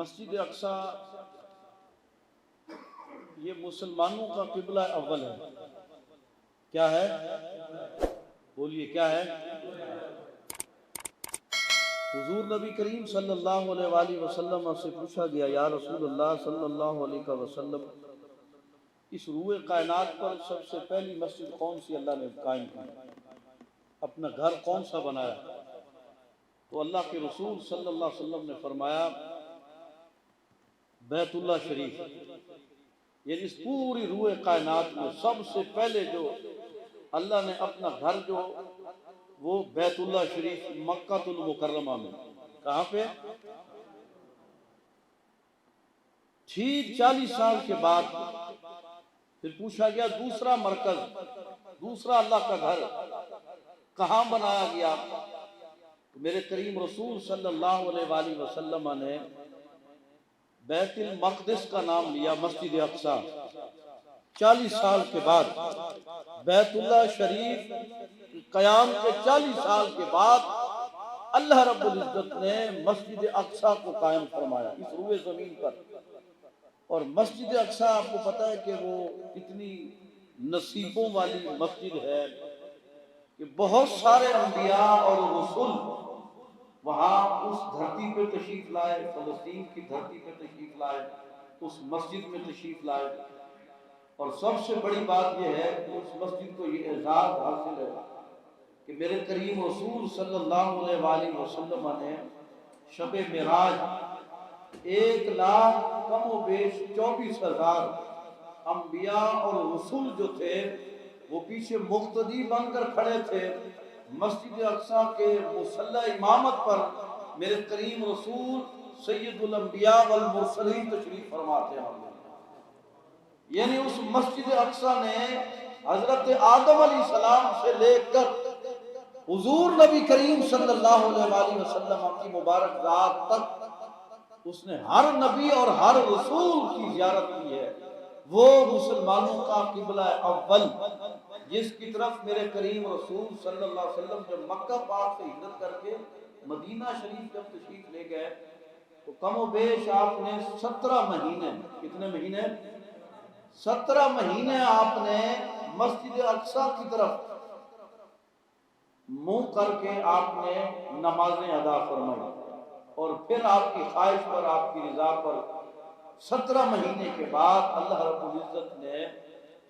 مسجد اقصی یہ مسلمانوں کا قبلہ اول ہے. کیا ہے؟ بولیے کیا ہے؟ حضور نبی کریم صلی اللہ علیہ وآلہ وسلم سے پوچھا گیا یا رسول اللہ صلی اللہ علیہ وسلم اس روئے کائنات پر سب سے پہلی مسجد کون سی اللہ نے قائم کی؟ اپنا گھر کون سا بنایا؟ تو اللہ کے رسول صلی اللہ علیہ وسلم نے فرمایا بیت اللہ شریف. یعنی اس پوری روئے کائنات میں سب سے پہلے جو اللہ نے اپنا گھر جو وہ بیت اللہ شریف مکہ المکرمہ میں. کہاں پہ؟ ٹھیک 40 سال کے بعد پھر پوچھا گیا دوسرا مرکز، دوسرا اللہ کا گھر کہاں بنایا گیا؟ میرے کریم رسول صلی اللہ علیہ وآلہ وسلم نے بیت المقدس کا نام لیا مسجد اقصی. 40 سال کے بعد بیت اللہ شریف قیام کے 40 سال کے بعد اللہ رب العزت نے مسجد اقصی کو قائم فرمایا اس روئے زمین پر. اور مسجد اقصی آپ کو پتہ ہے کہ وہ کتنی نصیبوں والی مسجد ہے کہ بہت سارے انبیاء اور رسول وہاں اس دھرتی پہ تشریف لائے، فلسطین کی دھرتی پہ تشریف لائے، اس مسجد میں تشریف لائے. اور سب سے بڑی بات یہ ہے کہ اس مسجد کو یہ اعزاز حاصل ہے کہ میرے کریم رسول صلی اللہ علیہ وآلہ وسلم نے شب معراج 1,00,000 کم و بیش 24,000 انبیاء اور رسول جو تھے وہ پیچھے مقتدی بن کر کھڑے تھے. مسجد اقصی کے مصلی امامت پر میرے کریم رسول سید الانبیاء والمرسلین تشریف فرماتے ہیں. یعنی اس مسجد اقصی نے حضرت آدم علیہ السلام سے لے کر حضور نبی کریم صلی اللہ علیہ وآلہ وسلم کی مبارک ذات تک اس نے ہر نبی اور ہر رسول کی زیارت کی ہے. وہ مسلمانوں کا قبلہ اول جس کی طرف میرے کریم رسول صلی اللہ علیہ وسلم جب مکہ پاک سے ہجرت کر کے مدینہ شریف جب تشریف لے گئے تو کم و بیش آپ نے 17 مہینے، کتنے مہینے؟ 17 مہینے آپ نے مسجد اقصی کی طرف منہ کر کے آپ نے نمازیں ادا فرمائی. اور پھر آپ کی خواہش پر، آپ کی رضا پر 17 مہینے کے بعد اللہ رب العزت نے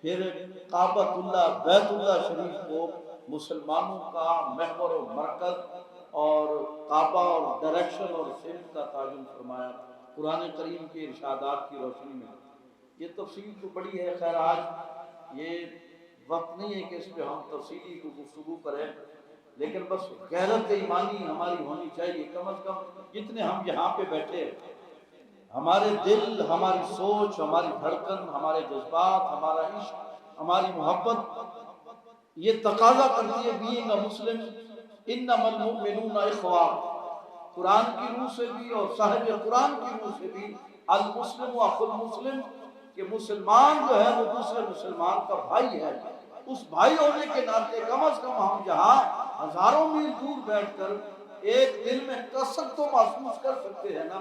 پھر کعبۃ اللہ بیت اللہ شریف کو مسلمانوں کا محور و مرکز اور کعبہ اور ڈائریکشن اور سمت کا تعین فرمایا قرآن کریم کے ارشادات کی روشنی میں. یہ تفصیل تو بڑی ہے، خیر آج یہ وقت نہیں ہے کہ اس پہ ہم تفصیلی کو گفتگو کریں، لیکن بس غیرت ایمانی ہماری ہونی چاہیے. کم از کم جتنے ہم یہاں پہ بیٹھے ہمارے دل، ہماری سوچ، ہماری دھڑکن، ہمارے جذبات، ہمارا عشق، ہماری محبت یہ تقاضا کرتی ہے بینگ اے مسلم انما المؤمنون اخوہ. قرآن کی روح سے بھی اور صاحب قرآن کی روح سے بھی المسلم اخو المسلم کہ مسلمان جو ہے وہ دوسرے مسلمان کا بھائی ہے. اس بھائی ہونے کے ناطے کم از کم ہم یہاں ہزاروں میل دور بیٹھ کر ایک دل میں کثرت تو محسوس کر سکتے ہیں نا،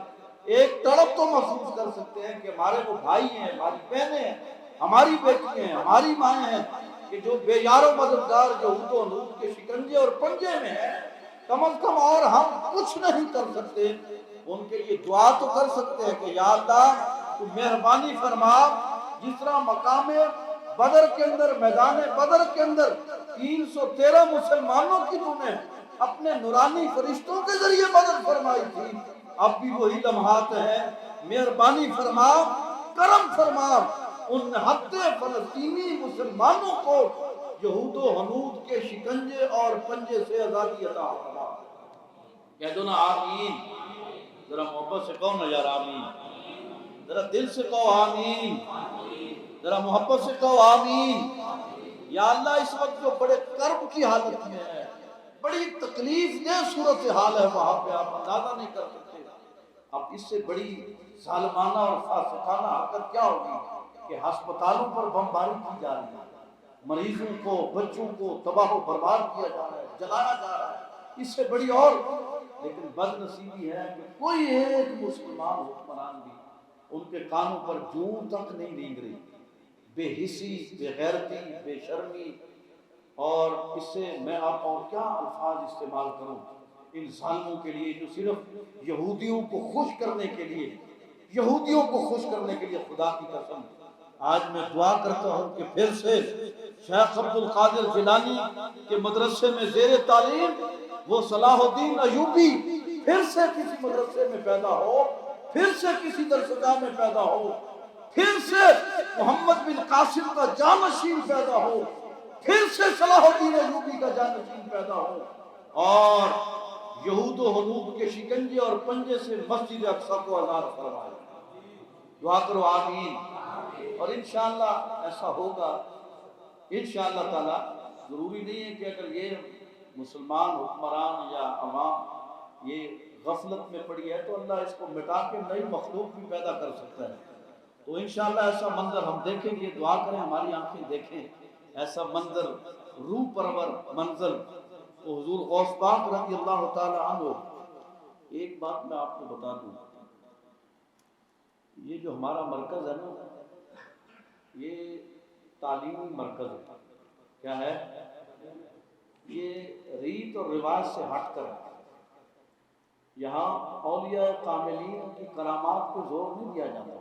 ایک تڑپ تو محسوس کر سکتے ہیں کہ ہمارے وہ بھائی ہیں، ہماری بہنیں ہیں، ہماری بیٹیاں ہیں، ہماری مائیں ہیں کہ جو بے یار و مددگار یہود و نود کے شکنجے اور پنجے میں ہیں. کم از کم اور ہم کچھ نہیں کر سکتے، ان کے لیے دعا تو کر سکتے ہیں کہ یا اللہ تو مہربانی فرما جس طرح مقام بدر کے اندر، میدان بدر کے اندر 313 مسلمانوں کی تو نے اپنے نورانی فرشتوں کے ذریعے مدد فرمائی تھی، اب بھی وہی لمحات ہیں. مہربانی فرما، کرم فرما ان نہتے فلسطینی مسلمانوں کو یہود و حنود کے شکنجے اور پنجے سے آزادی عطا فرما. کہہ دو نا آمین. ذرا محبت سے کہو نا یار آمین، ذرا دل سے کہو آمین، ذرا محبت سے کہو آمین. یا اللہ اس وقت جو بڑے کرب کی حالت میں ہے، بڑی تکلیف دہ صورتحال ہے وہاں پہ، آپ اندازہ نہیں کر سکتے. اب اس سے بڑی ظالمانہ اور فاسقانہ حرکت کیا ہوگی کہ ہسپتالوں پر بمباری کی جا رہی ہے، مریضوں کو، بچوں کو تباہ و برباد کیا جا رہا ہے، جلایا جا رہا ہے. اس سے بڑی اور لیکن بد نصیبی ہے کہ کوئی ایک مسلمان حکمران بھی ان کے کانوں پر جوں تک نہیں رینگ رہی، بے حسی، بے غیرتی، بے شرمی۔ اور اس سے میں آپ اور کیا الفاظ استعمال کروں ان ظالموں کے لیے جو صرف یہودیوں کو خوش کرنے کے لیے، یہودیوں کو خوش کرنے کے لیے، خدا کی قسم آج میں دعا کرتا ہوں کہ پھر سے شیخ عبد القادر جیلانی کے مدرسے میں زیر تعلیم وہ صلاح الدین ایوبی پھر سے کسی مدرسے میں پیدا ہو، پھر سے کسی درسگاہ میں پیدا ہو، پھر سے محمد بن قاسم کا جانشین پیدا ہو، پھر سے صلاح الدین ایوبی کا جانشین پیدا ہو، اور یہود و حنود کے شکنجے اور پنجے سے مسجد اقصی کو آزاد فرمائے۔ دعا کرو آمین۔ اور انشاءاللہ ایسا ہوگا انشاءاللہ تعالی۔ ضروری نہیں ہے کہ اگر یہ مسلمان حکمران یا عوام یہ غفلت میں پڑی ہے تو اللہ اس کو مٹا کے نئی مخلوق بھی پیدا کر سکتا ہے۔ تو انشاءاللہ ایسا منظر ہم دیکھیں گے، دعا کریں ہماری آنکھیں دیکھیں ایسا منظر، روح پرور منظر۔ تو حضور غوث پاک رضی اللہ تعالی عنہ، ایک بات میں آپ کو بتا دوں، یہ جو ہمارا مرکز ہے نا، یہ تعلیمی مرکز ہے۔ کیا ہے؟ یہ ریت اور رواج سے ہٹ کر یہاں اولیاء کاملین کی کرامات کو زور نہیں دیا جاتا۔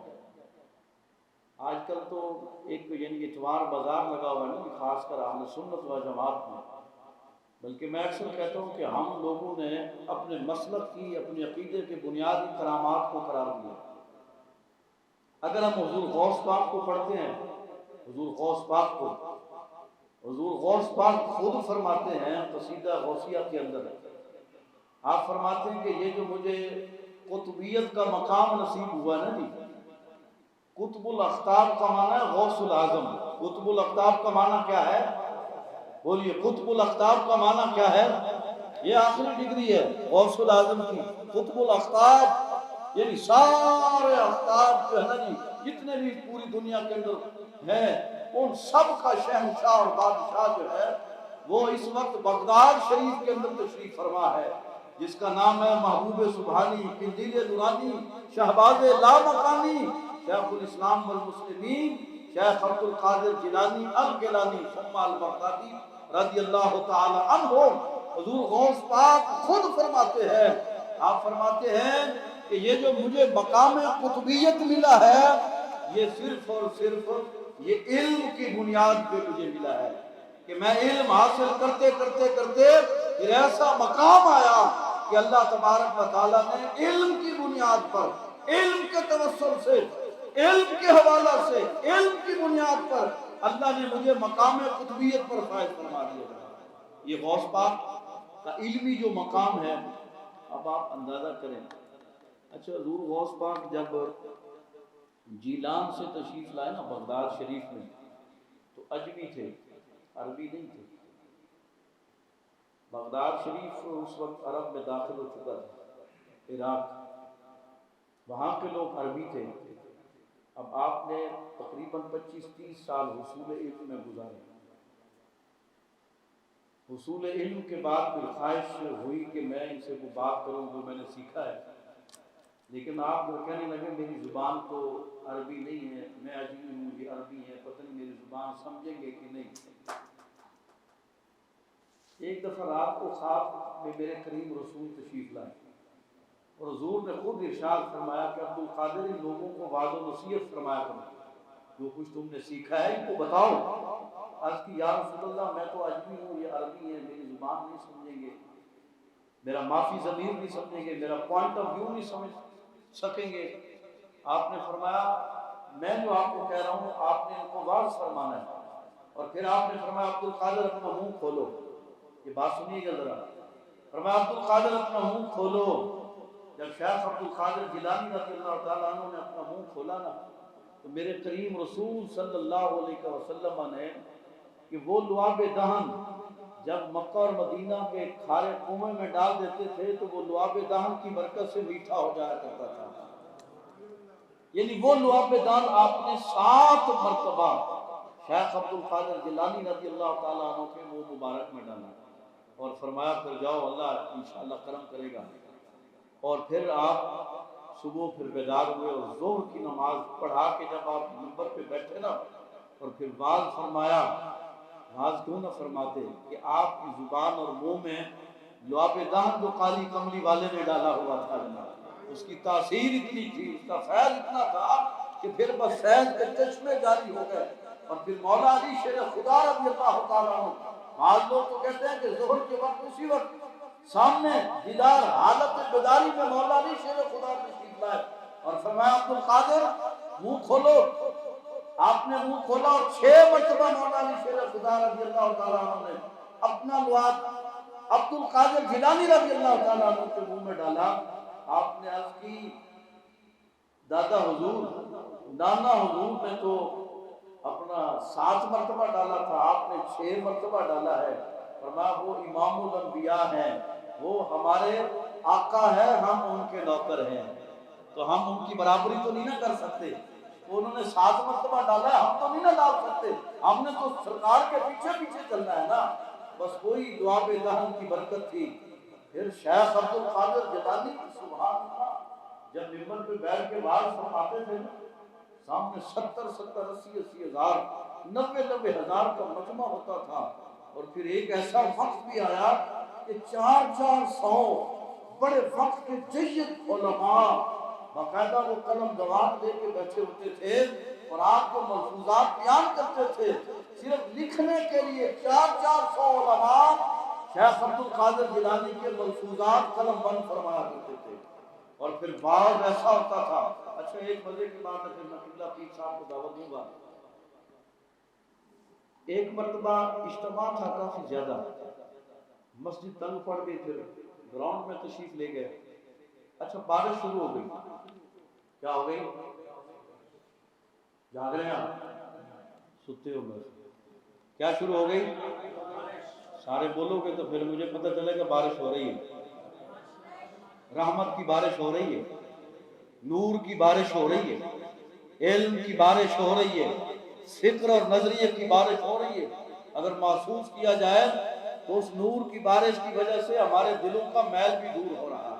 آج کل تو ایک یعنی اتوار بازار لگا ہوا ہے نا، خاص کر اہل سنت و جماعت میں، بلکہ میں اکثر کہتا ہوں کہ ہم لوگوں نے اپنے مسلک کی، اپنے عقیدے کے بنیادی کرامات کو قرار دیا۔ اگر ہم حضور غوث پاک کو پڑھتے ہیں، حضور غوث پاک کو، حضور غوث پاک خود فرماتے ہیں قصیدہ غوثیہ کے اندر، آپ فرماتے ہیں کہ یہ جو مجھے قطبیت کا مقام نصیب ہوا نا جی، قطب الاقطاب کا معنی ہے غوث العظم۔ قطب الاقطاب کا معنی کیا ہے؟ بولیے، قطب الاقطاب کا معنی کیا ہے؟ یہ آخری ڈگری ہے غوث العظم کی۔ قطب الاقطاب یعنی سارے اقطاب جو ہے نا جی، جتنے بھی پوری دنیا کے اندر ہیں، ان سب کا شہنشاہ اور بادشاہ جو ہے وہ اس وقت بغداد شریف کے اندر تشریف فرما ہے، جس کا نام ہے محبوب سبحانی، قندیل نورانی، شہباز لامکانی، شیخ الاسلام والمسلمین، شیخ عبد القادر جیلانی الگیلانی ثم البغدادی رضی اللہ تعالی عنہ۔ حضور غوث پاک خود فرماتے ہیں، آپ فرماتے ہیں کہ یہ جو مجھے مقام قطبیت ملا ہے، یہ صرف اور صرف یہ علم کی بنیاد پہ مجھے ملا ہے، کہ میں علم حاصل کرتے کرتے کرتے پھر ایسا مقام آیا کہ اللہ تبارک و تعالیٰ نے علم کی بنیاد پر، علم کے توسل سے، علم کے حوالہ سے، علم کی بنیاد پر اللہ نے مجھے مقام قطبیت پر فائز فرما دیا۔ یہ غوث پاک کا علمی جو مقام ہے، اب آپ اندازہ کریں۔ اچھا، حضور غوث پاک جب جیلان سے تشریف لائے نا بغداد شریف میں، تو اجمی تھے، عربی نہیں تھے۔ بغداد شریف اس وقت عرب میں داخل ہو چکا تھا، عراق، وہاں کے لوگ عربی تھے۔ اب آپ نے تقریباً 25-30 سال حصول علم میں گزارے۔ حصول علم کے بعد پھر خواہش ہوئی کہ میں ان سے وہ بات کروں جو میں نے سیکھا ہے، لیکن آپ کہنے لگے میری زبان تو عربی نہیں ہے، میں اجمی ہوں، یہ عربی ہے، پتہ نہیں میری زبان سمجھیں گے کہ نہیں۔ ایک دفعہ رات کو خواب میں میرے قریب رسول تشریف لائے اور حضور نے خود ارشاد فرمایا کہ عبد القادر ان لوگوں کو وعظ و نصیحت فرمایا کرو، جو کچھ تم نے سیکھا ہے ان کو بتاؤ۔ عرض کی یا رسول اللہ میں تو اجمی ہوں، یہ عربی ہے، میری زبان نہیں سمجھیں گے، میرا معافی ضمیر نہیں سمجھیں گے، میرا پوائنٹ آف ویو نہیں سمجھ سکیں گے۔ آپ نے فرمایا میں جو آپ کو کہہ رہا ہوں آپ نے ان کو واضح فرمانا ہے، اور پھر آپ نے فرمایا عبد القادر اپنا منہ کھولو۔ یہ بات سنیے گا ذرا، فرمایا عبد القادر اپنا منہ کھولو۔ جب شیخ عبد القادر جیلانی رضی اللہ تعالیٰ عنہ نے اپنا منہ کھولا نا، تو میرے کریم رسول صلی اللہ علیہ وسلم نے کہ وہ لعاب دہن جب مکہ اور مدینہ کے کھارے کنویں میں ڈال دیتے تھے تو وہ لعاب دہن کی برکت سے میٹھا ہو جایا کرتا تھا، یعنی وہ لعاب دہن آپ نے 7 مرتبہ شیخ عبد القادر جیلانی رضی اللہ تعالیٰ عنہ کے منہ مبارک میں ڈالا، اور فرمایا پھر جاؤ اللہ انشاءاللہ کرم کرے گا۔ اور پھر آپ صبح پھر بیدار ہوئے اور ظہر کی نماز پڑھا کے جب آپ منبر پہ بیٹھے نا اور پھر واز فرمایا، واز کیوں نہ فرماتے کہ آپ کی زبان اور منہ میں لعاب دہن جو کالی کملی والے نے ڈالا ہوا تھا جناب، اس کی تاثیر اتنی تھی، اس کا فیض اتنا تھا کہ پھر بس فیض کے چشمے جاری ہو گئے۔ اور پھر مولا علی شیر خدا رضی اللہ تعالیٰ عنہ، بعض لوگ تو کہتے ہیں کہ ظہر کے وقت اسی وقت سامنے دیدار حالت بیداری میں مولا علی شیر خدا تشریف لائے اور فرمایا عبد القادر منہ کھولو۔ آپ نے منہ کھولا اور 6 مرتبہ مولا علی شیر خدا رضی اللہ تعالیٰ عنہ نے اپنا لعاب عبد القادر جیلانی رضی اللہ تعالیٰ عنہ کے منہ میں ڈالا۔ آپ نے عرض کی دادا حضور، نانا حضور نے تو اپنا 7 مرتبہ ڈالا تھا، آپ نے 6 مرتبہ ڈالا ہے۔ فرمایا وہ امام الانبیاء ہیں، وہ ہمارے آقا ہے، ہم ان کے نوکر ہیں، تو ہم ان کی برابری تو نہیں نہ کر سکتے۔ انہوں نے 7 مرتبہ ڈالا ہے، ہم تو نہیں نہ ڈال سکتے، ہم نے تو سرکار کے پیچھے پیچھے چلنا ہے نا۔ بس وہی لعاب دہن کی برکت تھی۔ پھر شیخ عبد القادر جیلانی سبحان اللہ جب منبر پہ بیٹھ کے واز فرماتے تھے سامنے 70,000 80,000 ہزار 90,000 کا مجمع ہوتا تھا۔ اور پھر ایک ایسا وقت بھی آیا کہ 400 بڑے وقت کے جید علماء باقاعدہ وہ قلم دوات لے کے بیٹھے ہوتے تھے اور آپ کو ملفوظات بیان کرتے تھے، صرف لکھنے کے لیے 400 علماء شیخ عبد القادر جیلانی کے ملفوظات قلم بند فرمایا کرتے تھے۔ اور پھر بعض ایسا ہوتا تھا، اچھا ایک مزے کی بات ہے، پھر میں قبلہ پیر صاحب کو دعوت دوں گا۔ ایک مرتبہ اجتماع تھا کافی زیادہ، مسجد تنگ پڑ گئی، پھر گراؤنڈ میں تشریف لے گئے۔ اچھا بارش شروع ہو گئی، کیا ہو گئی؟ جاگ رہے ہیں آپ؟ ستے ہو گئے؟ کیا شروع ہو گئی؟ سارے بولو گے تو پھر مجھے پتہ چلے کہ بارش ہو رہی ہے، رحمت کی بارش ہو رہی ہے، نور کی بارش ہو رہی ہے، علم کی بارش ہو رہی ہے، فکر اور نظریے کی بارش ہو رہی ہے۔ اگر محسوس کیا جائے تو اس نور کی بارش کی وجہ سے ہمارے دلوں کا میل بھی دور ہو رہا ہے۔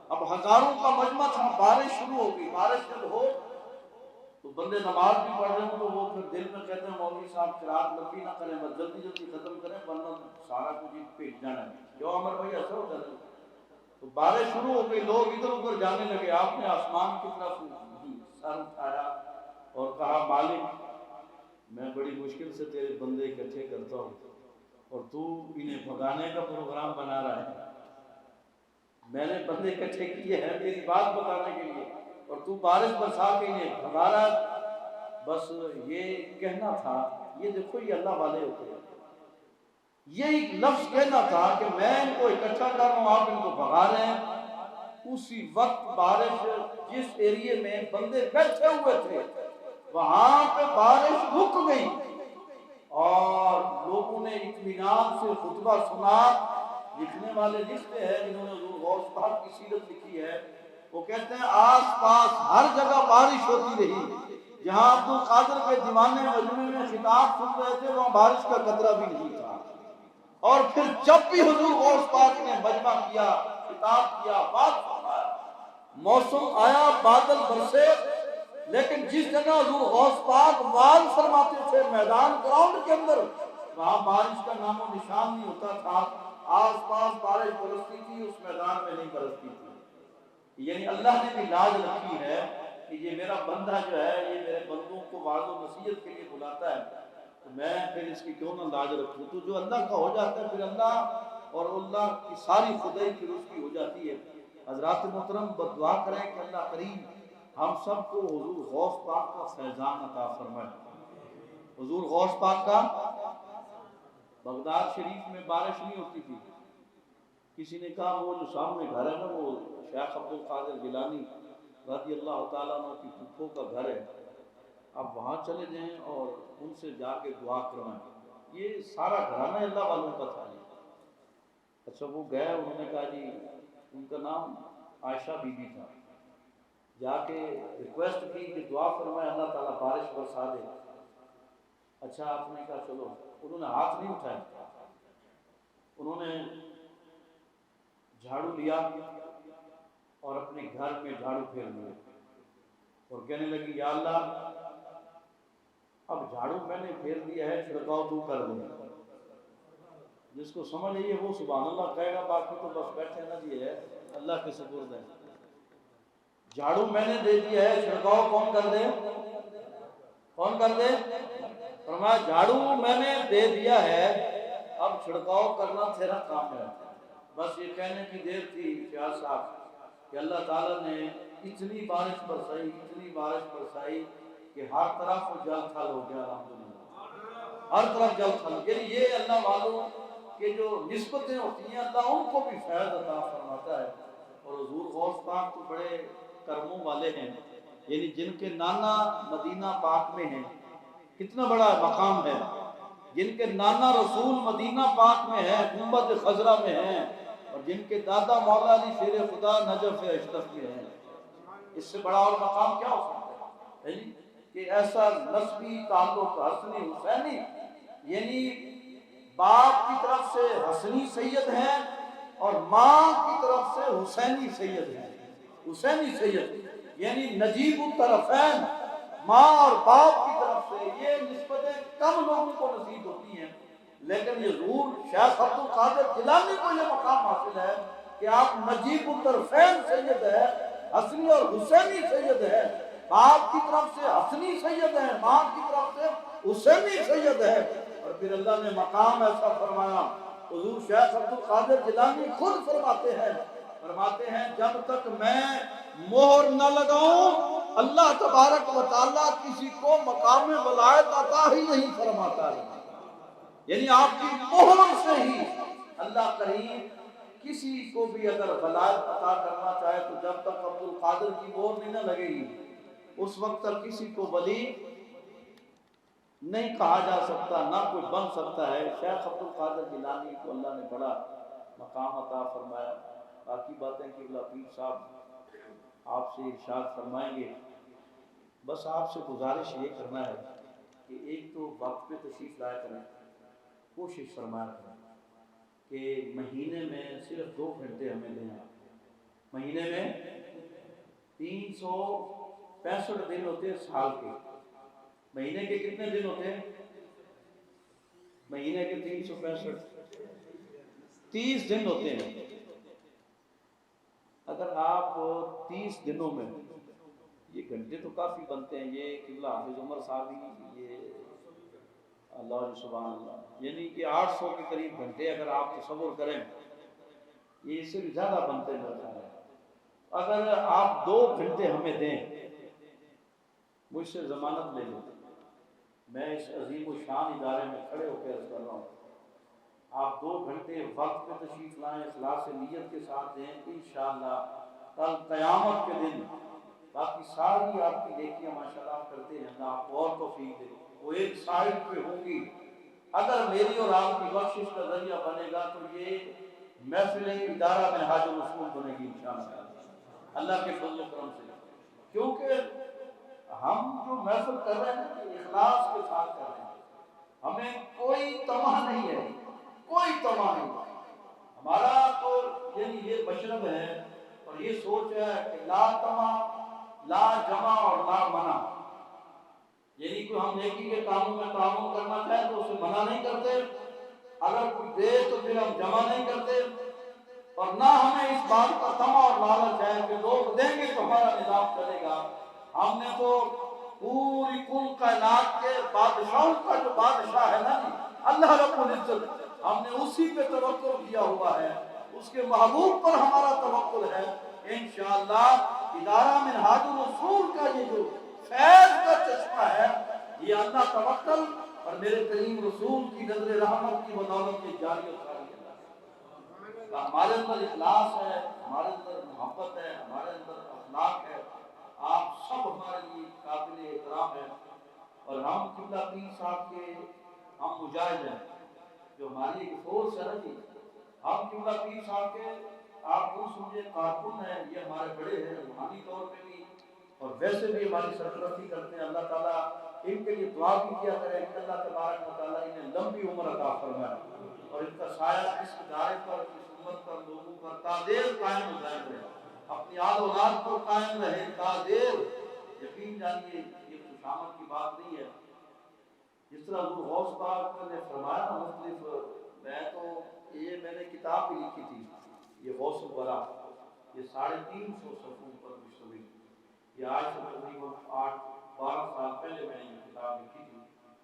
اب ہزاروں کا مجمع تھا، بارش شروع ہو گئی۔ بارش جب ہو تو بندے نماز بھی پڑھ رہے ہوں تو وہ پھر دل میں کہتے ہیں مولوی صاحب قرات لمبی نہ کریں، بس جلدی جلدی ختم کریں ورنہ سارا کچھ پیٹ جانا ہے۔ کیوں عمر بھائی ایسا ہوتا ہے؟ تو بارش شروع ہو گئی، لوگ ادھر ادھر جانے لگے۔ آپ نے آسمان کی طرف سر اٹھایا اور کہا مالک میں بڑی مشکل سے تیرے بندے اکٹھے کرتا ہوں اور تو انہیں بھگانے کا پروگرام بنا رہا ہے۔ میں نے بندے اکٹھے کیے ہیں تیری بات بتانے کے لیے اور تو بارش برسا کے انہیں بھگا رہا۔ بس یہ کہنا تھا، یہ دیکھو یہ اللہ والے ہوتے ہیں، یہ ایک لفظ کہنا تھا کہ میں ان کو اکٹھا کر رہا ہوں، آپ ان کو بھگا رہے ہیں۔ اسی وقت بارش جس ایریے میں بندے بیٹھے ہوئے تھے وہاں پہ بارش رک گئی اور لوگوں نے اطمینان سے خطبہ سنا۔ لکھنے والے لکھتے ہیں جنہوں نے حضور غوث پاک کی سیرت لکھی ہے، وہ کہتے ہیں آس پاس ہر جگہ بارش ہوتی رہی، جہاں عبد القادر کے دیوانے مجمع میں خطاب سن رہے تھے وہاں بارش کا قطرہ بھی نہیں تھا۔ اور پھر جب بھی حضور غوث پاک نے مجمع کیا، خطاب کیا، بات فرمایا، موسم آیا، بادل برسے، لیکن جس جگہ حضور غوث پاک واز فرماتے تھے میدان گراؤنڈ کے اندر، وہاں بارش کا نام و نشان نہیں ہوتا تھا۔ آس پاس بارش برستی تھی، اس میدان میں نہیں برستی تھی۔ یعنی اللہ نے بھی لاج رکھی ہے کہ یہ میرا بندہ جو ہے یہ میرے بندوں کو واعظ و نصیحت کے لیے بلاتا ہے، تو میں پھر اس کی کیوں نہ لاج رکھوں۔ تو جو اللہ کا ہو جاتا ہے پھر اللہ اور اللہ کی ساری خدائی پھر اس کی ہو جاتی ہے۔ حضرات محترم بدعا کریں کہ اللہ کریم ہم سب کو حضور غوث پاک کا فیضان عطا فرمائے۔ حضور غوث پاک کا بغداد شریف میں بارش نہیں ہوتی تھی، کسی نے کہا وہ جو سامنے گھر ہے نا وہ شیخ عبد القادر جیلانی رضی اللہ تعالیٰ عنہ کی پھپھو کا گھر ہے، آپ وہاں چلے جائیں اور ان سے جا کے دعا کروائیں۔ یہ سارا گھرانہ اللہ والوں کا تھا۔ اچھا وہ گئے، انہوں نے کہا جی ان کا نام عائشہ بی بی تھا، جا کے ریکویسٹ کی کہ دعا فرمائے اللہ تعالیٰ بارش برسا دے۔ اچھا آپ نے کہا چلو، انہوں نے ہاتھ نہیں اٹھایا، انہوں نے جھاڑو لیا اور اپنے گھر میں جھاڑو پھیر لیا اور کہنے لگی یا اللہ اب جھاڑو میں نے پھیر دیا ہے، چھڑکاؤ تو کر دے۔ جس کو سمجھ آئی ہے وہ سبحان اللہ کہے گا، باقی تو بس بیٹھے نہ جی ہے اللہ کے سپرد ہے۔ جھاڑو میں نے دے دیا ہے، چھڑکاؤ کون کر دے؟ کون کر دے؟ فرمایا جھاڑو میں نے دے دیا ہے، اب چھڑکاؤ کرنا تیرا کام ہے۔ بس یہ کہنے کی دیر تھی فیاض صاحب کہ اللہ تعالیٰ نے اتنی بارش برسائی، اتنی بارش برسائی کہ ہر طرف جل تھل ہو گیا الحمدللہ، ہر طرف جل تھل۔ یعنی یہ اللہ والوں کہ جو نسبتیں ہوتی ہیں اللہ ان کو بھی فیض عطا فرماتا ہے۔ اور حضور غوث پاک تو بڑے کرموں والے ہیں، یعنی جن کے نانا مدینہ پاک میں ہیں، کتنا بڑا مقام ہے، جن کے نانا رسول مدینہ پاک میں ہے، گنبد خضرا میں ہیں، اور جن کے دادا مولا علی شیر خدا نجف اشرف میں ہیں، اس سے بڑا اور مقام کیا ہو سکتا ہے کہ ایسا نسبی تعلق حسنی حسینی، یعنی باپ کی طرف سے حسنی سید ہیں اور ماں کی طرف سے حسینی سید ہیں۔ حسینی سید یعنی نجیب الطرفین، ماں اور باپ کی طرف سے یہ نسبتیں کم لوگوں کو نصیب ہوتی ہیں، لیکن یہ ضرور شیخ عبد القادر جیلانی کو یہ مقام حاصل ہے کہ آپ نجیب الطرفین سید ہے، حسنی اور حسینی سید ہے، باپ کی طرف سے حسنی سید ہے، ماں کی طرف سے حسینی سید ہے۔ اور پھر اللہ نے مقام ایسا فرمایا، حضور شیخ عبد القادر جیلانی خود فرماتے ہیں جب تک میں مہر نہ لگاؤں اللہ تبارک و تعالیٰ کسی کو مقام ولایت عطا ہی نہیں فرماتا ہے۔ یعنی آپ کی مہر سے ہی اللہ کریم کسی کو بھی اگر ولایت عطا کرنا چاہے تو جب تک عبد القادر کی مہر نہیں نہ لگے گی اس وقت تک کسی کو ولی نہیں کہا جا سکتا، نہ کوئی بن سکتا ہے۔ شیخ عبد القادر جیلانی کو اللہ نے بڑا مقام عطا فرمایا۔ باقی باتیں قبلہ پیر صاحب آپ سے ارشاد فرمائیں گے، بس آپ سے گزارش یہ کرنا ہے کہ ایک تو وقت پہ تشریف لایا کریں، کوشش فرمایا کریں کہ مہینے میں صرف 2 گھنٹے ہمیں دیں۔ مہینے میں 365 دن ہوتے ہیں سال کے، مہینے کے کتنے دن ہوتے ہیں؟ مہینے کے 365 30 دن ہوتے ہیں۔ اگر آپ 30 دنوں میں یہ گھنٹے تو کافی بنتے ہیں، یہ قبلہ حافظ عمر صاحب ہی یہ اللہ سبحان اللہ، یعنی کہ 800 کے قریب گھنٹے اگر آپ تصور کریں، یہ اس سے بھی زیادہ بنتے ہیں۔ اگر آپ 2 گھنٹے ہمیں دیں، مجھ سے ضمانت لے لیں، میں اس عظیم و شان ادارے میں کھڑے ہو کے عرض کر رہا ہوں، آپ 2 گھنٹے وقت پہ تشریف لائیں، اخلاص نیت کے ساتھ دیں، انشاءاللہ کل قیامت کے دن باقی ساری آپ کی نیکیاں ماشاءاللہ آپ کرتے ہیں، اللہ آپ کو اور توفیق دے، وہ ایک سائڈ پہ ہوں گی۔ اگر میری اور آپ کی بخشش کا ذریعہ بنے گا تو یہ محفل ادارہ منہاج الرسول بنے گی انشاءاللہ اللہ کے فضل و کرم سے، کیونکہ ہم جو محفل کر رہے ہیں اخلاص کے ساتھ کر رہے ہیں، ہمیں کوئی طمع نہیں ہے، کوئی طمع نہیں ہے ہمارا، تو یعنی یہ مشرب ہے اور یہ سوچ ہے کہ لا طمع لا جمع اور لا منع، یعنی کوئی ہم نیکی کے کاموں میں تعاون کرنا چاہے تو اسے منع نہیں کرتے، اگر کوئی دے تو پھر ہم جمع نہیں کرتے، اور نہ ہمیں اس بات کا طمع اور لالچ ہے کہ لوگ دیں گے تو ہمارا نظام چلے گا۔ ہم نے تو پوری کل کائنات کے بادشاہوں کا جو بادشاہ ہے نا جی اللہ رب العزت، ہم نے اسی پہ توکل کیا ہوا ہے، اس کے محبوب پر ہمارا توکل ہے۔ انشاءاللہ ادارہ منہاج الرسول کا یہ جو فیض کا چشمہ ہے یہ اللہ توکل اور میرے کریم رسول کی نظر رحمت کی بدولت یہ جاری و ساری ہے۔ ہمارے اندر اخلاص ہے، ہمارے اندر محبت ہے، ہمارے اندر اخلاق ہے، آپ سب ہمارے لیے قابل احترام ہیں، اور ہم قبلہ پیر صاحب کے ہم مجاہد ہیں، جو ہماری ایک فورس ہے نا جی، ہم قبلہ پیر صاحب کے آپ کو سمجھے کارکن ہیں، یہ ہمارے بڑے ہیں روحانی طور پہ بھی اور ویسے بھی ہماری سرپرستی کرتے ہیں۔ اللہ تعالیٰ ان کے لیے دعا بھی کیا کریں کہ اللہ تبارک و تعالیٰ انہیں لمبی عمر عطا فرمائے اور ان کا سایہ اس ادارے پر، اس امت پر، لوگوں پر تادیر قائم و دائم رہے، اپنی آل اولاد کو قائم رہے تادیر۔ یقین جانیے یہ خوشامد کی بات نہیں ہے، جس طرح حضور غوث پاک نے فرمایا نا مختلف، میں نے کتاب بھی لکھی تھی، یہ غوث الورا، یہ 350 صفحوں پر مشتمل، یہ آج سے تقریباً 12 سال پہلے میں نے یہ کتاب لکھی تھی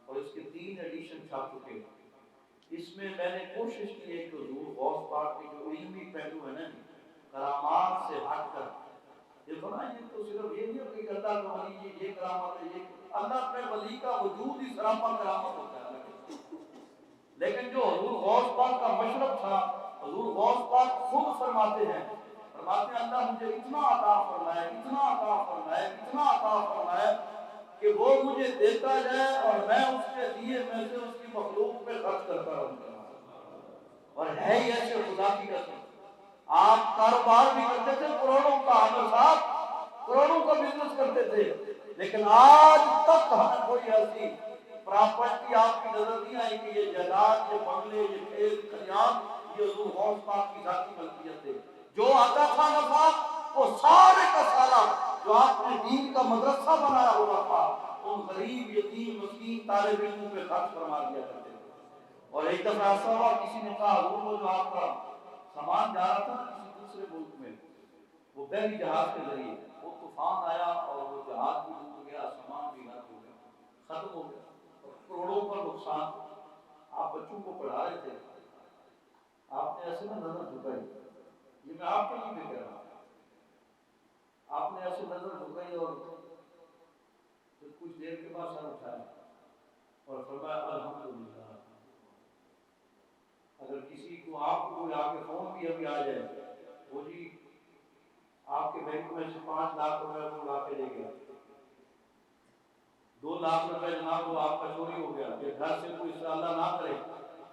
اور اس کے 3 ایڈیشن چھپ چکے ہیں۔ اس میں نے کوشش کی ہے کہ حضور غوث پاک کے جو علمی پہلو ہے نا کرامات سے ہٹ کر، دیکھو نا یہ تو صرف یہ نہیں کہ اللہ کا ولی یہ کرامت ہے، یہ اللہ کے ولی کا وجود ہی سراپا کرامت ہوتا ہے۔ لیکن جو حضور غوث پاک کا مشرب تھا، حضور غوث پاک خود فرماتے ہیں اللہ مجھے اتنا عطا فرمائے، اتنا عطا فرمائے، اتنا عطا فرمائے کہ وہ مجھے دیتا جائے اور میں اس کے دیے میں سے اس کی مخلوق پہ خرچ کرتا رہوں۔ اور ہے ہی ایسے خدا کی قسم، آپ کاروبار بھی کرتے تھے کروڑوں کا، عامر صاحب کروڑوں کا بزنس کرتے تھے، لیکن آج تک ہمیں کوئی ایسی پراپرٹی آپ کی نظر نہیں آئی کہ یہ جائیداد، یہ بنگلے، یہ کھیت کھلیان یہ حضور غوث پاک کی ذاتی ملکیت ہے۔ جو آتا تھا نفع وہ سارے کا سارا جو آپ نے دین کا مدرسہ بنایا ہوا تھا ان غریب یتیم مسکین طالب علموں پہ خرچ فرما دیا کرتے تھے۔ اور ایک دفعہ ایسا ہوا کسی نے کہا حضور وہ جو آپ کا سامان جا رہا تھا کسی دوسرے ملک میں، وہ بحری جہاز کے ذریعے، وہ طوفان آیا اور وہ جہاز بھی ڈوب گیا، سامان بھی غرق ہو گیا، ختم ہو گیا اور کروڑوں کا نقصان۔ آپ بچوں کو پڑھا رہے تھے، آپ نے ایسے میں نظر جھکائی، یہ میں آپ کے لیے بھی کہہ رہا ہوں، آپ نے ایسے نظر جھکائی اور پھر کچھ دیر کے بعد سر اٹھایا اور فرمایا الحمدللہ۔ اگر کسی کو آپ کو آ کے فون بھی ابھی آ جائے وہ جی آپ کے بینک میں سے 5 لاکھ روپے وہ لا کے لے گیا، 2 لاکھ روپے جناب وہ آپ کا چوری ہو گیا، کہ گھر سے کوئی اللہ نہ کرے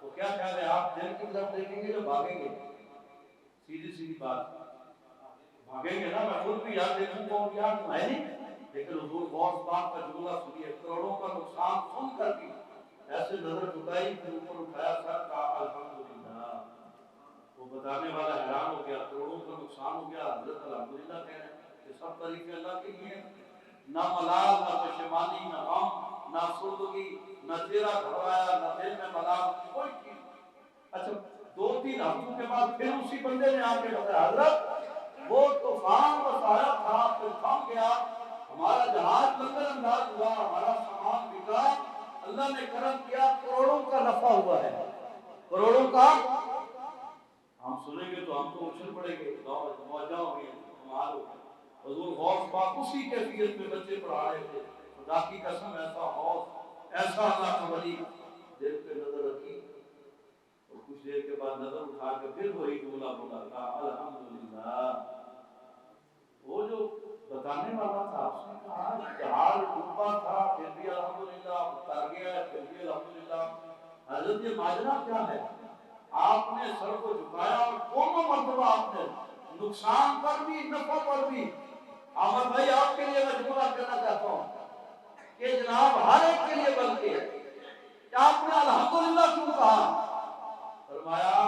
تو کیا خیال ہے آپ دل کی طرف دیکھیں گے یا بھاگیں گے؟ سیدھی بات، بھاگیں گے نا۔ میں خود بھی یاد دیکھوں گا اور یاد ہے نہیں، لیکن حضور غوث پاک کا جملہ سنیے، کروڑوں کا نقصان سن کر بھی ایسے نظر جھکائی پھر اوپر اٹھایا سر کہا الحمدللہ۔ وہ بتانے والا حیران ہو گیا، کروڑوں کا نقصان ہو گیا، حضرت الحمدللہ کہہ رہے ہیں، یہ سب طریقے اللہ کے لیے، نہ ملال، نہ پشیمانی، نہ غم، نہ افسردگی، نہ چہرہ گھبرایا، نہ دل میں ملال، کوئی چیز۔ اچھا 2-3 ہفتوں کے بعد پھر اسی بندے نے آ کے بتایا حضرت وہ طوفان وسایا تھا پھر تھم گیا، ہمارا جہاز لنگر انداز ہوا، ہمارا سامان بکا، اللہ نے کرم کیا، کروڑوں کا نفع ہوا ہے، کروڑوں کا۔ ہم سنیں گے تو ہم تو اچھل پڑیں گے، موجہ ہو گئی، کمال ہو گئی۔ حضور غوث پاک اسی کیفیت میں بچے پڑھا رہے تھے، خدا کی قسم ایسا غوث، ایسا اللہ کا ولی، دل پہ نظر رکھی اور کچھ دیر کے بعد نظر اٹھا کے پھر وہی جملہ بولا تھا الحمدللہ۔ وہ جو بتانے والا تھا اس نے کہا جہاز ڈوبا تھا پھر بھی الحمدللہ، اتر گیا ہے پھر بھی الحمدللہ۔ حضرت یہ ماجرا کیا ہے؟ آپ نے سر کو جھکایا اور دونوں مرتبہ آپ نے نقصان پر بھی نفع پر بھی۔ عامر بھائی آپ کے لیے میں جملہ کرنا چاہتا ہوں کہ جناب ہر ایک کے لیے بلکہ آپ نے الحمدللہ کیوں کہا؟ فرمایا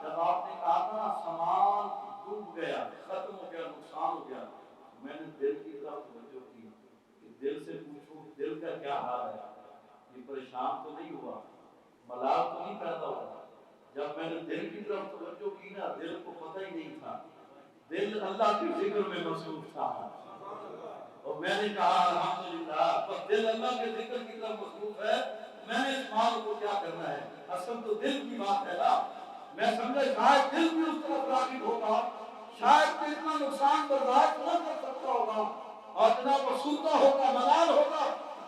جب آپ نے کہا تھا سامان ڈوب گیا، ختم ہو گیا، نقصان ہو گیا، میں نے دل کی طرف توجہ کی کہ دل سے پوچھوں دل کا کیا حال ہے، یہ پریشان تو نہیں ہوا، ملال تو نہیں پیدا ہوا۔ جب میں نے دل کی طرف توجہ کی نا، دل کو پتہ ہی نہیں تھا، دل اللہ کے ذکر میں مصروف تھا، اور میں نے کہا الحمدللہ، بس دل اللہ کے ذکر کی طرف مصروف ہے، میں نے اس مال کو کیا کرنا ہے، اصل تو دل کی بات ہے نا۔ میں سمجھا شاید دل بھی اس طرف راغب ہوگا، شاید تو اتنا نقصان برداشت نہ کر سکتا ہوگا اور جناب سنتا ہوگا، ملال ہوگا،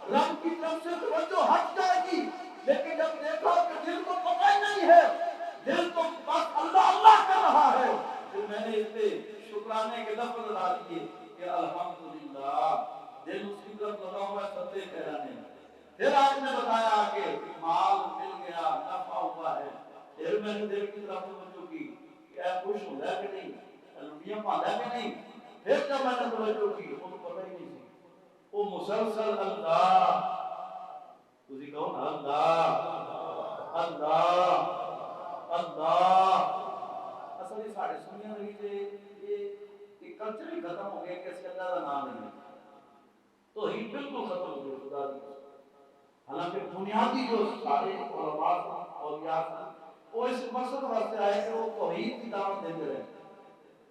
رب کی طرف سے توجہ ہٹ جائے گی، لیکن جب دیکھا کہ دل کو پتہ ہی نہیں ہے، دل تو بس اللہ اللہ کر رہا ہے، پھر میں نے اس پہ شکرانے کے لفظ ادا کیے کہ الحمدللہ، دل اس کی طرف لگا ہوا ہے ستے کہرانے۔ پھر آپ نے بتایا کہ مال مل گیا، نفع ہوا ہے، پھر میں نے دل کی طرف توجہ کی کہ اے خوش ہو گیا کہ نہیں، لوٹیاں پالا کہ نہیں۔ پھر جب میں نے توجہ کی وہ تو پتہ ہی نہیں تھی، وہ مسلسل اللہ بنیادی جو سارے علماء اولیاء وہ اس مقصد واسطے آئے کہ وہ توحید کی دعوت دیتے رہے.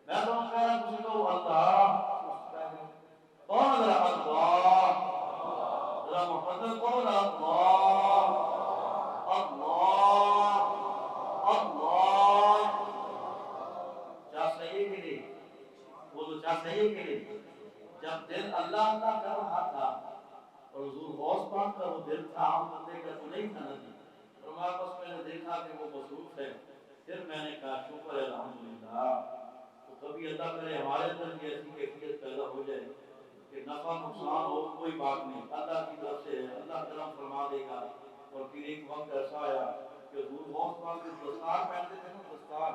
میں تو کہہ رہا ہوں تو اللہ کون ذرا اللہ ذرا محمد کون اللہ اللہ اللہ کیا صحیح کے لیے وہ تو کیا صحیح کے لیے جب دل اللہ اللہ کر رہا تھا اور حضور غوث پاک کا وہ دل تھا عام بندے کا تو نہیں تھا ندی اور ہمارے پاس میں نے دیکھا کہ وہ مصروف ہے. پھر میں نے کہا شکر ہے الحمدللہ. تو کبھی اللہ کرے ہمارے اندر بھی ایسی کیفیت پیدا ہو جائے کہ نفع نقصان ہو کوئی بات نہیں اللہ کی طرف سے ہے اللہ کرم فرما دے گا. اور پھر ایک وقت ایسا آیا کہ حضور غوث پاک جو دستار پہنتے تھے نا دستار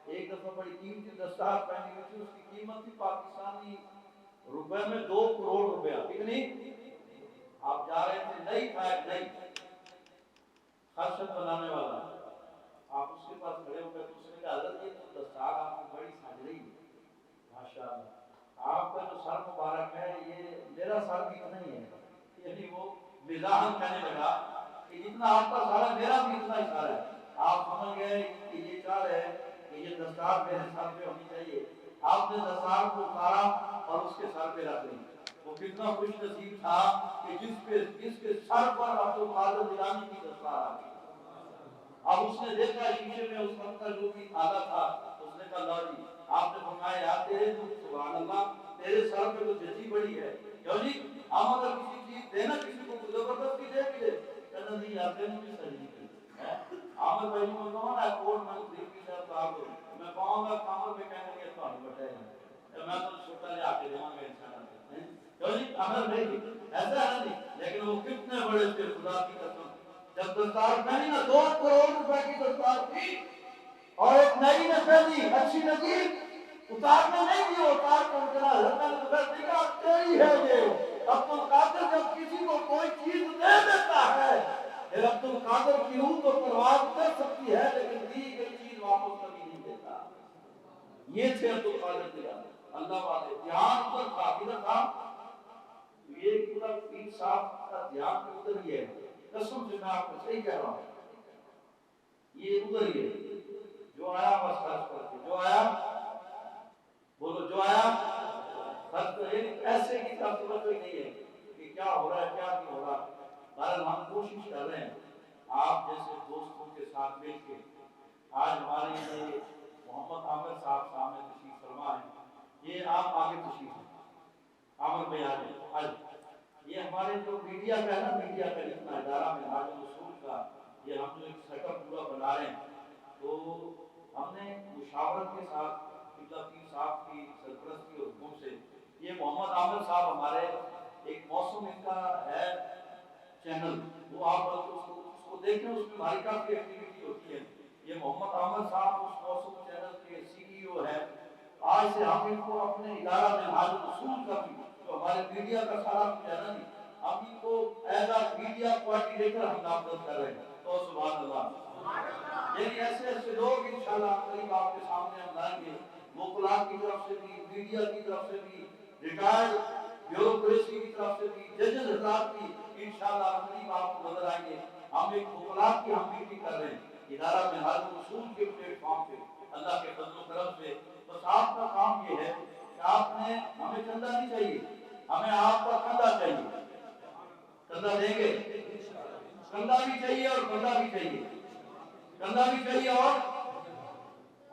ایک دفعہ بڑی قیمتی دستار پہنی ہوئی تھی. اس کی قیمت تھی پاکستانی روپے میں 2 کروڑ روپیہ. کتنی؟ آپ جا رہے تھے نئی فائد نئی خرشت بنانے والا آپ اس کے پاس کھڑے ہو گئے تو اس نے کہا حضرت یہ تو دستار آپ کو بڑی سج رہی ہے ماشاءاللہ آپ کا جو سر مبارک ہے یہ میرا سر بھی اتنا ہی ہے. یعنی وہ مزاحن کہنے لگا کہ جتنا آپ کا سر ہے میرا بھی اتنا ہی سر ہے. آپ سمجھ گئے کہ یہ چاہ رہے کہ یہ دستار میرے سر پہ ہونی چاہیے. آپ نے دستار کو اتارا اور اس کے سر پہ رکھ دی. وہ کتنا خوش نصیب تھا کہ جس کے سر پر عبد القادر جیلانی کی دستار آ گئی. اب اس نے دیکھا شیشے میں اس وقت کا جو بھی آلہ تھا اس نے کہا اللہ جی آپ نے فرمایا یار تیرے تو سبحان اللہ تیرے سر پہ تو جتی بڑی ہے کیوں جی ہم اگر کسی چیز دینا کسی کو زبردستی دے بھی دے کہنا نہیں آپ نے مجھے صحیح کی عامر بھائی کو کہوں نا کوٹ میں خرید کی صاحب صاحب میں پاؤں گا کامر پہ کہنے لگے تو ہم بتائیں میں تو چھوٹا لے آ کے دوں گا انسان کیوں جی عامر بھائی ایسا ہے نہیں لیکن وہ کتنے بڑے تھے خدا کی قسم. جب دستار پہنی نا 2 کروڑ روپے کی دستار تھی اور ایک نئی نے پہنی اچھی لگی اتارنے نہیں دی اتار کر کہا حضرت نے تو بس دیکھا تیری ہے یہ عبد القادر جب کسی کو کوئی چیز دے دیتا ہے پھر عبد القادر کی روح تو پرواز کر سکتی ہے لیکن دی گئی چیز واپس کبھی نہیں دیتا. یہ تھے عبد القادر جیلانی اللہ والے. دھیان ادھر تھا ادھر تھا یہ پورا پیر صاحب کا دھیان ادھر ہی ہے. قسم سے میں آپ کو صحیح کہہ رہا ہوں یہ ادھر ہی ہے. جو آیا بس خرچ کرتے جو آیا بولو جو آیا خرچ کر. ایسے کی ضرورت کوئی نہیں ہے کہ کیا ہو رہا ہے کیا نہیں ہو رہا. بہرحال ہم کوشش کر رہے ہیں آپ جیسے دوستوں کے ساتھ مل کے. آج ہمارے لیے محمد عامر صاحب سامنے تشریف فرما ہے. یہ آپ آگے تشریف ہیں عامر بھائی آج یہ ہمارے جو میڈیا کا ہے نا میڈیا کا جتنا ادارہ میں حاج رسول کا یہ ہم جو ایک سیٹ اپ پورا بنا رہے ہیں تو ہم نے مشاورت کے ساتھ قبلہ پیر صاحب کی سرپرستی اور حکم سے یہ محمد عامر صاحب ہمارے ایک موسم ان کا ہے چینل وہ آپ اس کو دیکھیں اس میں ہماری کافی ایکٹیویٹی ہوتی ہے. یہ محمد عامر صاحب اس موسم چینل کے CEO ہے. آج سے ہم ان کو اپنے ادارہ میں حاج رسول کا بھی جو ہمارے میڈیا کا سارا کچھ ہے نا ہم ان کو ایز اے میڈیا کوآرڈینیٹر ہم نامزد کر رہے ہیں. تو سبحان اللہ. یعنی ایسے ایسے لوگ انشاءاللہ قریب آپ کے سامنے ہم لائیں گے وکلاء کی طرف سے بھی میڈیا کی طرف سے بھی ریٹائرڈ بیوروکریسی کی طرف سے بھی ججز حضرات کی انشاءاللہ قریب آپ کو نظر آئیں گے. ہم ایک وکلاء کی ہم میٹنگ کر رہے ہیں ادارہ میں حاج رسول کے پلیٹ فارم پہ اللہ کے فضل و کرم سے. بس آپ کا کام یہ ہے کہ آپ نے ہمیں چندہ نہیں چاہیے ہمیں آپ کا کندھا چاہیے. کندھا دیں گے کندھا بھی چاہیے اور کندھا بھی چاہیے کندھا بھی چاہیے اور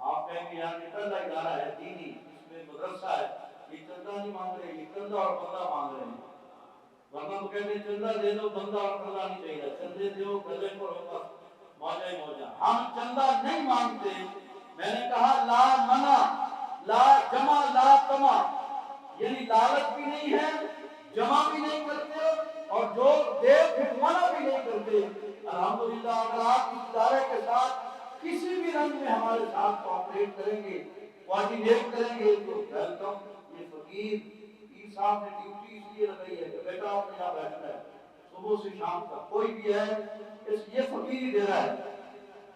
آپ کہیں گے یار یہ کندھا ادارہ ہے دینی اس میں مدرسہ ہے یہ چندہ نہیں مانگ رہے یہ کندھا اور بندہ مانگ رہے ہیں. ورنہ تو کہتے ہیں چندہ دے دو بندہ اور کندھا نہیں چاہیے. چندے دو گلے پر ہوگا موجہ ہی موجہ. ہم چندہ نہیں مانگتے. میں نے کہا لا منع لا جمع لا تما یعنی لالچ بھی نہیں ہے جمع بھی نہیں کرتے اور جو دے پھر منع بھی نہیں کرتے. الحمدللہ اگر آپ اس ادارے کے ساتھ کسی بھی رنگ میں ہمارے ساتھ کوآپریٹ کریں گے کوآرڈینیٹ کریں گے تو ویلکم. یہ فقیر پیر صاحب نے ڈیوٹی اس لیے لگائی ہے کہ بیٹا آپ نے یہاں بیٹھنا ہے صبح سے شام تک کوئی بھی ہے یہ فقیر ہی دے رہا ہے.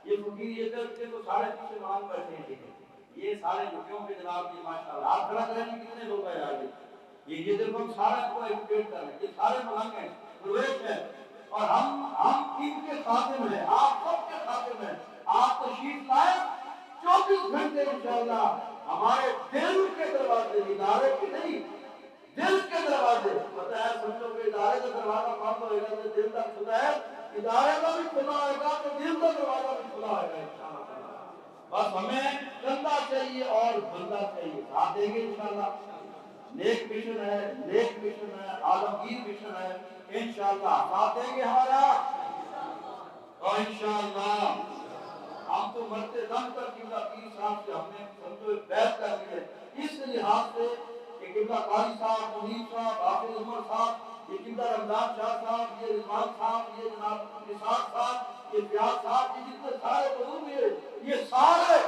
یہ فقیر یہ کرتے تو سارے پیچھے مان بیٹھے ہیں. یہ سارے جھکیوں کے جناب یہ ماشاءاللہ آپ کھڑا کریں گے کتنے لوگ ہیں آگے یہ دیکھو ہم سارے کو ایجوکیٹ کر رہے ہیں. یہ سارے ملنگ ہیں پرویش ہیں اور ہم خاتم ہے، آپ سب کے خاتم ہیں. آپ تشریف لائیں 24 گھنٹے انشاءاللہ ہمارے دل کے دروازے، ادارے کے نہیں، دل کے دروازے. پتہ ہے سمجھو کہ ادارے کا دروازہ بند ہوئے گا تو دل تک کھلا ہے، ادارے کا بھی کھلا ہوئے گا تو دل کا دروازہ بھی کھلا ہوئے گا انشاءاللہ. بس ہمیں بندہ چاہیے اور بندہ چاہیے، ساتھ دیں گے انشاءاللہ. نیک مشن ہے، نیک مشن ہے، عالمگیر مشن ہے، انشاءاللہ ساتھ دیں گے ہمارا. اور انشاءاللہ ہم تو مرتے دم تک قبلہ پیر صاحب سے ہم نے سمجھو بیعت کر لی ہے، اس لحاظ سے کہ قبلہ قاری صاحب، منیر صاحب، حافظ عمر صاحب، یہ قبلہ رمضان شاہ صاحب، یہ رضوان صاحب، یہ جناب نثار صاحب، یہ پیاز صاحب، یہ جتنے سارے بزرگ ہیں، یہ سارے